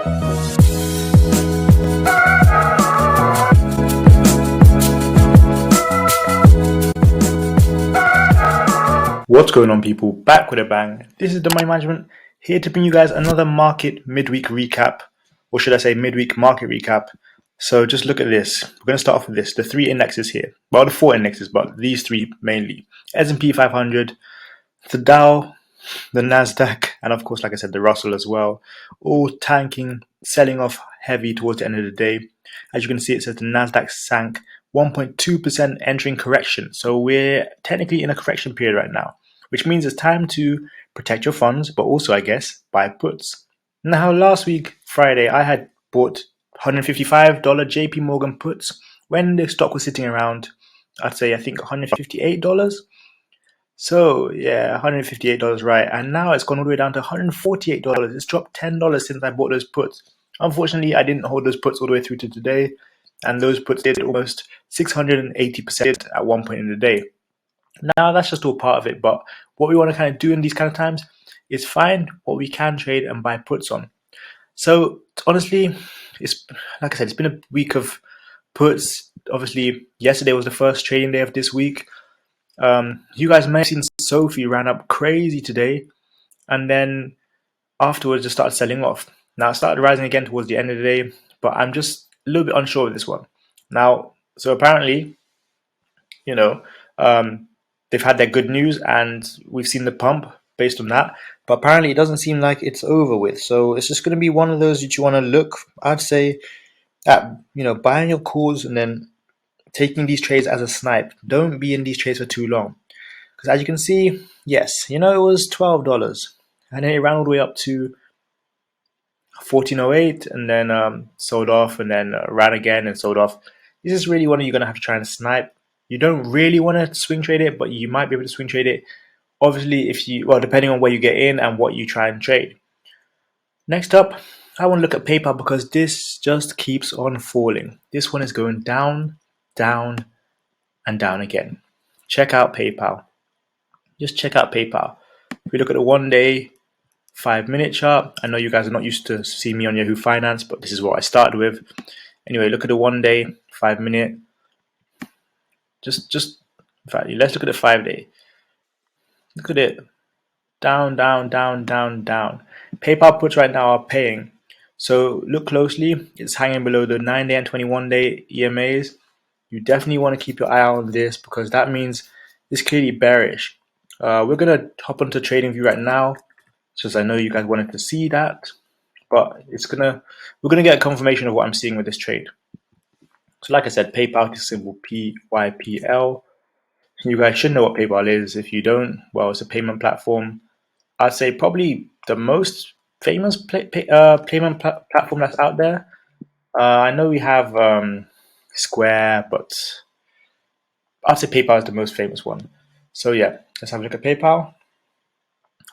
What's going on, people? Back with a bang. This is the Money Management, here to bring you guys another market midweek recap, or should I say midweek market recap. So just look at this. We're going to start off with this, the three indexes here. Well, the four indexes, but these three mainly. S&P 500, the Dow, the Nasdaq, and of course, like I said, the Russell as well, all tanking, selling off heavy towards the end of the day. As you can see, it says the Nasdaq sank 1.2% entering correction. So we're technically in a correction period right now, which means it's time to protect your funds, but also, I guess, buy puts. Now, last week, Friday, I had bought $155 JP Morgan puts when the stock was sitting around, I'd say, I think $158. So yeah, $158, right? And now it's gone all the way down to $148. It's dropped $10 since I bought those puts. Unfortunately, I didn't hold those puts all the way through to today, and those puts did almost 680% at one point in the day. Now that's just all part of it, but what we want to kind of do in these kind of times is find what we can trade and buy puts on. So honestly, it's like I said, it's been a week of puts. Obviously, yesterday was the first trading day of this week. You guys may have seen SOFI ran up crazy today, and then afterwards just started selling off. Now it started rising again towards the end of the day, but I'm just a little bit unsure of this one. Now, so apparently, they've had their good news and we've seen the pump based on that, but apparently it doesn't seem like it's over with. So it's just going to be one of those that you want to look, I'd say, at buying your calls and then taking these trades as a snipe. Don't be in these trades for too long, because as you can see, yes, it was $12 and then it ran all the way up to 1408 and then sold off, and then ran again and sold off. This is really one you're going to have to try and snipe. You don't really want to swing trade it, but you might be able to swing trade it. Obviously, depending on where you get in and what you try and trade. Next up, I want to look at PayPal, because this just keeps on falling. This one is going down, down, and down again. Check out PayPal. Just check out PayPal. If we look at the 1 day, 5 minute chart, I know you guys are not used to seeing me on Yahoo Finance, but this is what I started with. Anyway, look at the 1 day, 5 minute. Just in fact, let's look at the 5 day. Look at it. Down, down, down, down, down. PayPal puts right now are paying. So look closely. It's hanging below the 9 day and 21 day EMAs. You definitely want to keep your eye out on this, because that means it's clearly bearish. We're going to hop onto TradingView right now, since I know you guys wanted to see that. But we're going to get a confirmation of what I'm seeing with this trade. So like I said, PayPal is symbol PYPL. You guys should know what PayPal is. If you don't, well, it's a payment platform. I'd say probably the most famous payment platform that's out there. I know we have Square, but I'd say PayPal is the most famous one. So yeah, let's have a look at PayPal.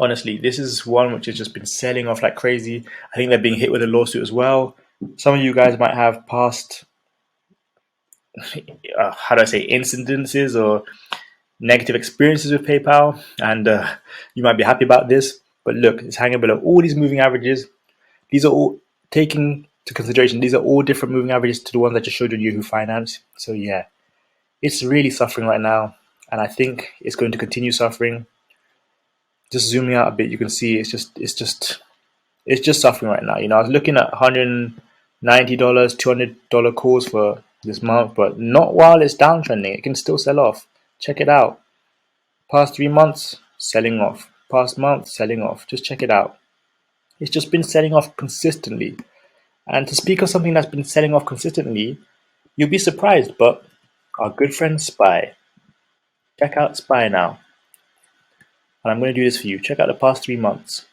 Honestly, this is one which has just been selling off like crazy. I think they're being hit with a lawsuit as well. Some of you guys might have past incidences or negative experiences with PayPal, and you might be happy about this. But look, it's hanging below all these moving averages. These are all taking to consideration. These are all different moving averages to the ones I just showed you in Yahoo Finance. So yeah, it's really suffering right now, and I think it's going to continue suffering. Just zooming out a bit, you can see it's just suffering right now. I was looking at $190, $200 calls for this month, but not while it's downtrending. It can still sell off. Check it out. Past 3 months, selling off. Past month, selling off. Just check it out. It's just been selling off consistently. And to speak of something that's been selling off consistently, you'll be surprised, but our good friend SPY. Check out SPY now. And I'm going to do this for you. Check out the past 3 months.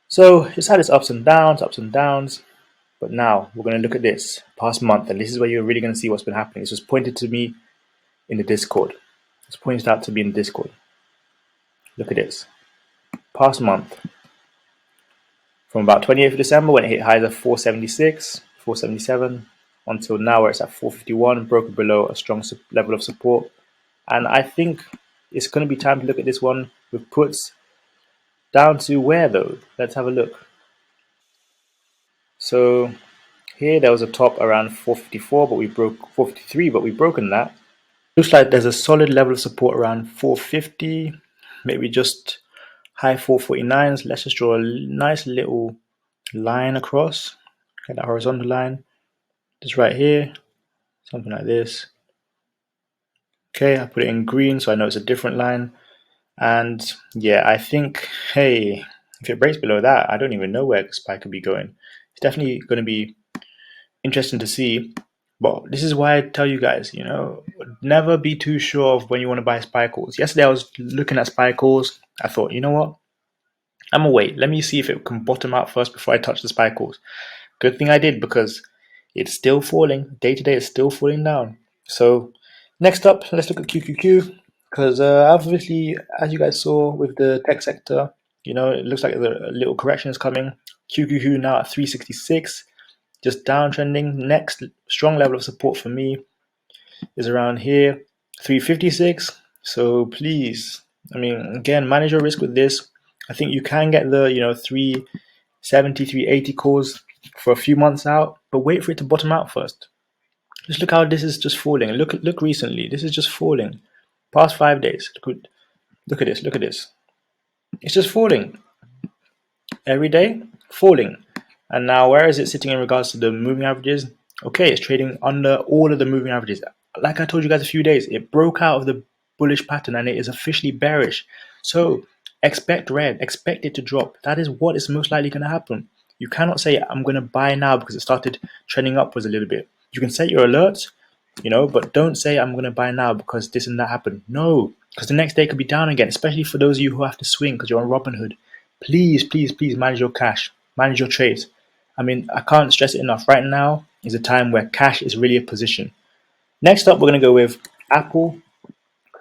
So it's had its ups and downs. But now we're going to look at this past month, and this is where you're really going to see what's been happening. This was pointed to me in the Discord. It's pointed out to me in Discord. Look at this. Past month. From about 28th of December, when it hit highs of 476, 477, until now where it's at 451, broken below a strong level of support. And I think it's going to be time to look at this one with puts down to where though? Let's have a look. So here there was a top around 454, but we broke 453, but we've broken that. Looks like there's a solid level of support around 450, maybe just high 449s. Let's just draw a nice little line across, get that horizontal line, just right here, something like this. Okay, I put it in green so I know it's a different line. And yeah, I think, hey, if it breaks below that, I don't even know where the spike could be going. It's definitely going to be interesting to see. But this is why I tell you guys, never be too sure of when you want to buy spy calls. Yesterday I was looking at spy calls. I thought, you know what? I'm gonna wait. Let me see if it can bottom out first before I touch the spy calls. Good thing I did because it's still falling. Day to day, it's still falling down. So next up, let's look at QQQ because obviously, as you guys saw with the tech sector, it looks like a little correction is coming. QQQ now at 366, just downtrending. Next strong level of support for me is around here, 356. So please, I mean, again, manage your risk with this. I think you can get the 370, 380 calls for a few months out, but wait for it to bottom out first. Just look how this is just falling. Look recently. This is just falling. Past 5 days. Look at this. Look at this. It's just falling every day, falling. And now, where is it sitting in regards to the moving averages? Okay, it's trading under all of the moving averages. Like I told you guys a few days, it broke out of the bullish pattern and it is officially bearish. So expect red, expect it to drop. That is what is most likely going to happen. You cannot say I'm going to buy now because it started trending upwards a little bit. You can set your alerts, but don't say I'm going to buy now because this and that happened. No, because the next day could be down again, especially for those of you who have to swing because you're on Robinhood. Please, please, please manage your cash, manage your trades. I mean, I can't stress it enough. Right now is a time where cash is really a position. Next up, we're going to go with Apple.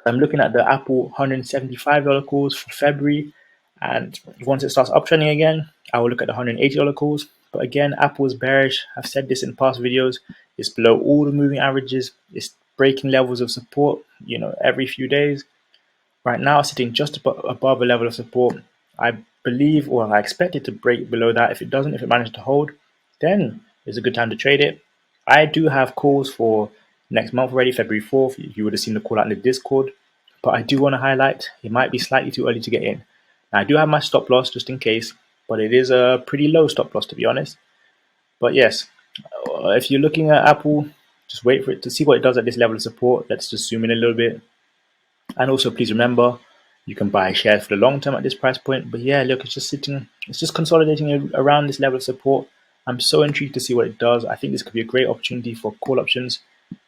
I'm looking at the Apple $175 calls for February. And once it starts uptrending again, I will look at the $180 calls. But again, Apple is bearish. I've said this in past videos. It's below all the moving averages. It's breaking levels of support, every few days. Right now, sitting just above a level of support. I believe, or I expect it to break below that. If it doesn't, if it manages to hold, then it's a good time to trade it. I do have calls for next month already, February 4th. You would have seen the call out in the Discord. But I do want to highlight, it might be slightly too early to get in. Now, I do have my stop loss just in case, but it is a pretty low stop loss to be honest. But yes, if you're looking at Apple, just wait for it to see what it does at this level of support. Let's just zoom in a little bit. And also, please remember, you can buy shares for the long term at this price point. But yeah, look, it's just consolidating around this level of support. I'm so intrigued to see what it does. I think this could be a great opportunity for call options.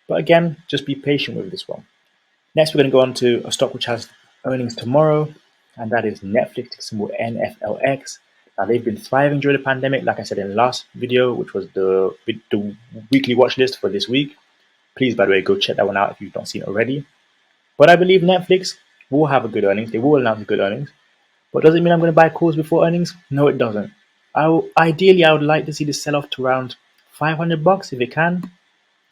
But again, just be patient with this one. Next, we're going to go on to a stock which has earnings tomorrow, and that is Netflix, symbol NFLX. Now, they've been thriving during the pandemic, like I said in the last video, which was the weekly watch list for this week. Please, by the way, go check that one out if you've not seen it already. But I believe Netflix will have a good earnings. They will announce good earnings. But does it mean I'm going to buy calls before earnings? No, it doesn't. Ideally, I would like to see this sell off to around $500 if it can.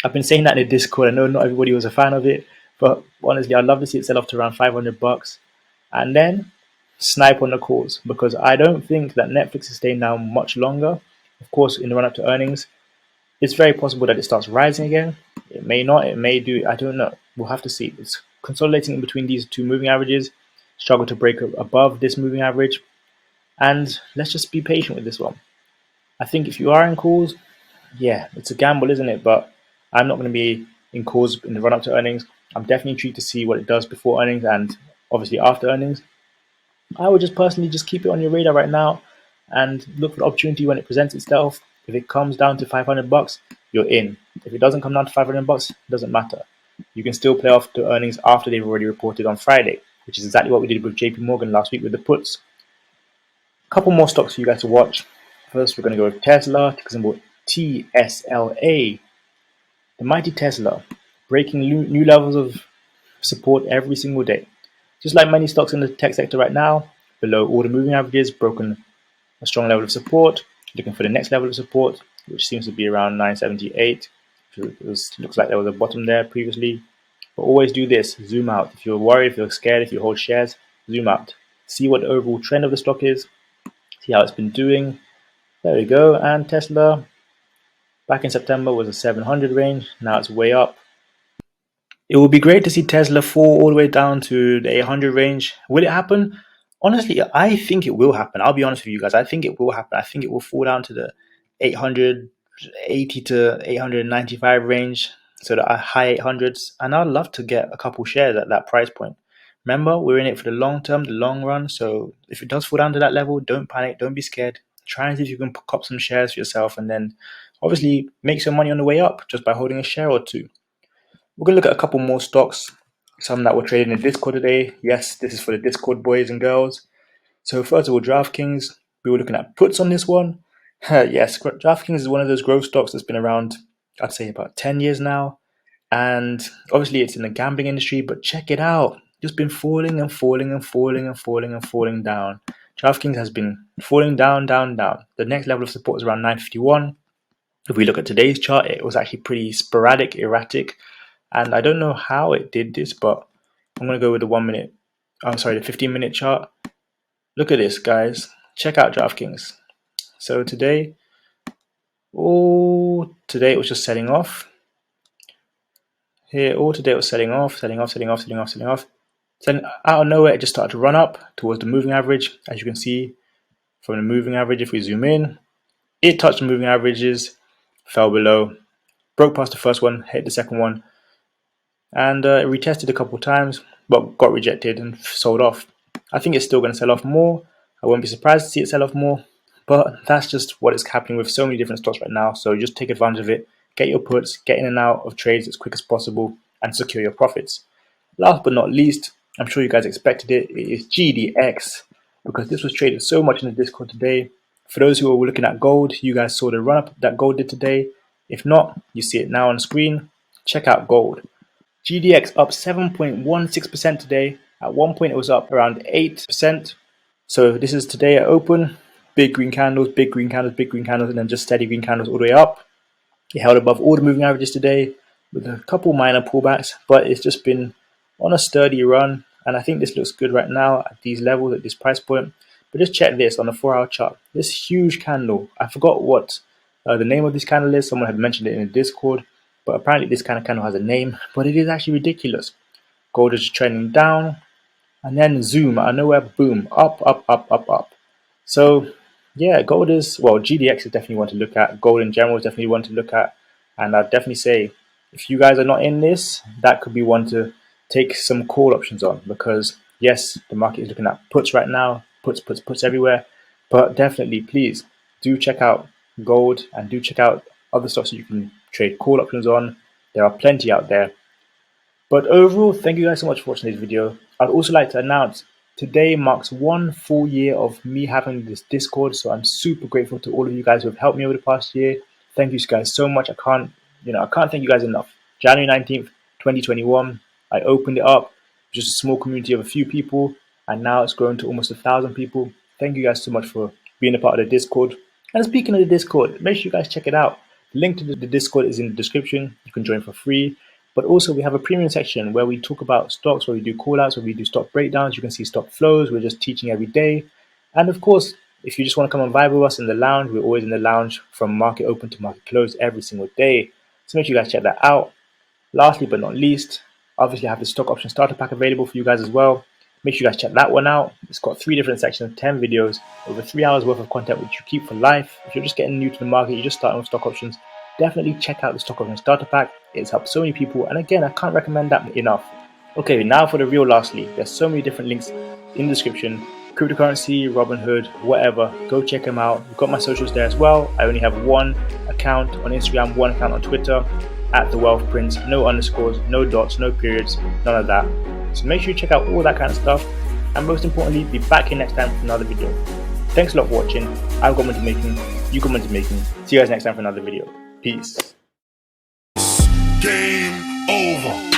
I've been saying that in the Discord. I know not everybody was a fan of it, but honestly, I'd love to see it sell off to around $500 and then snipe on the calls because I don't think that Netflix is staying down much longer. Of course, in the run up to earnings, it's very possible that it starts rising again. It may not, it may do, I don't know. We'll have to see. It's consolidating in between these two moving averages, struggle to break above this moving average. And let's just be patient with this one. I think if you are in calls, yeah, it's a gamble, isn't it? But I'm not going to be in calls in the run up to earnings. I'm definitely intrigued to see what it does before earnings and obviously after earnings. I would just personally just keep it on your radar right now and look for the opportunity when it presents itself. If it comes down to $500, you're in. If it doesn't come down to $500, it doesn't matter. You can still play off the earnings after they've already reported on Friday, which is exactly what we did with JP Morgan last week with the puts. A couple more stocks for you guys to watch. First, we're going to go with Tesla, ticker symbol TSLA. The mighty Tesla, breaking new levels of support every single day. Just like many stocks in the tech sector right now, below all the moving averages, broken a strong level of support, looking for the next level of support, which seems to be around 978. Looks like there was a bottom there previously. But always do this, zoom out. If you're worried, if you're scared, if you hold shares, zoom out. See what the overall trend of the stock is, see how it's been doing. There we go, and Tesla Back in September was a 700 range. Now it's way up. It would be great to see Tesla fall all the way down to the 800 range. Will it happen? Honestly, I think it will happen. I'll be honest with you guys. I think it will happen. I think it will fall down to the 880 to 895 range, so the high 800s. And I'd love to get a couple shares at that price point. Remember, we're in it for the long term, the long run. So if it does fall down to that level, don't panic, don't be scared. Try and see if you can cop some shares for yourself, and then obviously make some money on the way up just by holding a share or two. We're going to look at a couple more stocks, some that were traded in Discord today. Yes, this is for the Discord boys and girls. So first of all, DraftKings, we were looking at puts on this one. Yes, DraftKings is one of those growth stocks that's been around, I'd say about 10 years now. And obviously it's in the gambling industry, but check it out. Just been falling and falling and falling and falling and falling down. DraftKings has been falling down, down, down. The next level of support is around 951. If we look at today's chart, it was actually pretty sporadic, erratic. And I don't know how it did this, but I'm going to go with the 15-minute chart. Look at this, guys. Check out DraftKings. So today it was just selling off. Here, today it was selling off. Then out of nowhere, it just started to run up towards the moving average. As you can see from the moving average, if we zoom in, it touched the moving averages, fell below, broke past the first one, hit the second one, and it retested a couple of times, but got rejected and sold off. I think it's still going to sell off more. I won't be surprised to see it sell off more, but that's just what is happening with so many different stocks right now. So just take advantage of it, get your puts, get in and out of trades as quick as possible, and secure your profits. Last but not least, I'm sure you guys expected it, it is GDX, because this was traded so much in the Discord today. For those who were looking at gold, you guys saw the run up that gold did today. If not, you see it now on screen. Check out gold. GDX up 7.16% today. At one point it was up around 8%. So this is today at open. Big green candles, big green candles, big green candles, and then just steady green candles all the way up. It held above all the moving averages today with a couple minor pullbacks, but it's just been on a sturdy run. And I think this looks good right now at these levels, at this price point. But just check this on the 4-hour chart. This huge candle, I forgot what the name of this candle is. Someone had mentioned it in the Discord. But apparently this kind of candle has a name, but it is actually ridiculous. Gold is trending down, and then zoom out of nowhere, boom, up, up, up, up, up. So yeah, gold is, well, GDX is definitely one to look at. Gold in general is definitely one to look at. And I'd definitely say, if you guys are not in this, that could be one to take some call options on, because yes, the market is looking at puts right now, puts everywhere. But definitely, please do check out gold and do check out other stocks that you can trade call options on. There are plenty out there. But overall, thank you guys so much for watching this video. I'd also like to announce today marks 1 full year of me having this Discord, so I'm super grateful to all of you guys who have helped me over the past year. Thank you guys so much. I can't thank you guys enough. January 19th, 2021, I opened it up, just a small community of a few people, and now it's grown to almost 1,000 people. Thank you guys so much for being a part of the Discord. And speaking of the Discord, make sure you guys check it out. The link to the Discord is in the description. You can join for free. But also we have a premium section where we talk about stocks, where we do call outs, where we do stock breakdowns. You can see stock flows. We're just teaching every day. And of course, if you just want to come and vibe with us in the lounge, we're always in the lounge from market open to market close every single day. So make sure you guys check that out. Lastly but not least, obviously I have the stock option starter pack available for you guys as well. Make sure you guys check that one out. It's got 3 different sections, 10 videos, over 3 hours worth of content which you keep for life. If you're just getting new to the market, you're just starting with stock options, definitely check out the stock option starter pack. It's helped so many people, and again, I can't recommend that enough. Okay, now for the real lastly, there's so many different links in the description. Cryptocurrency, Robinhood, whatever, go check them out. We've got my socials there as well. I only have 1 account on Instagram, 1 account on Twitter, at The Wealth Prince, no underscores, no dots, no periods, none of that. So make sure you check out all that kind of stuff, and most importantly, be back here next time for another video. Thanks a lot for watching. I've got money making, you got money making. See you guys next time for another video. Peace. Game over.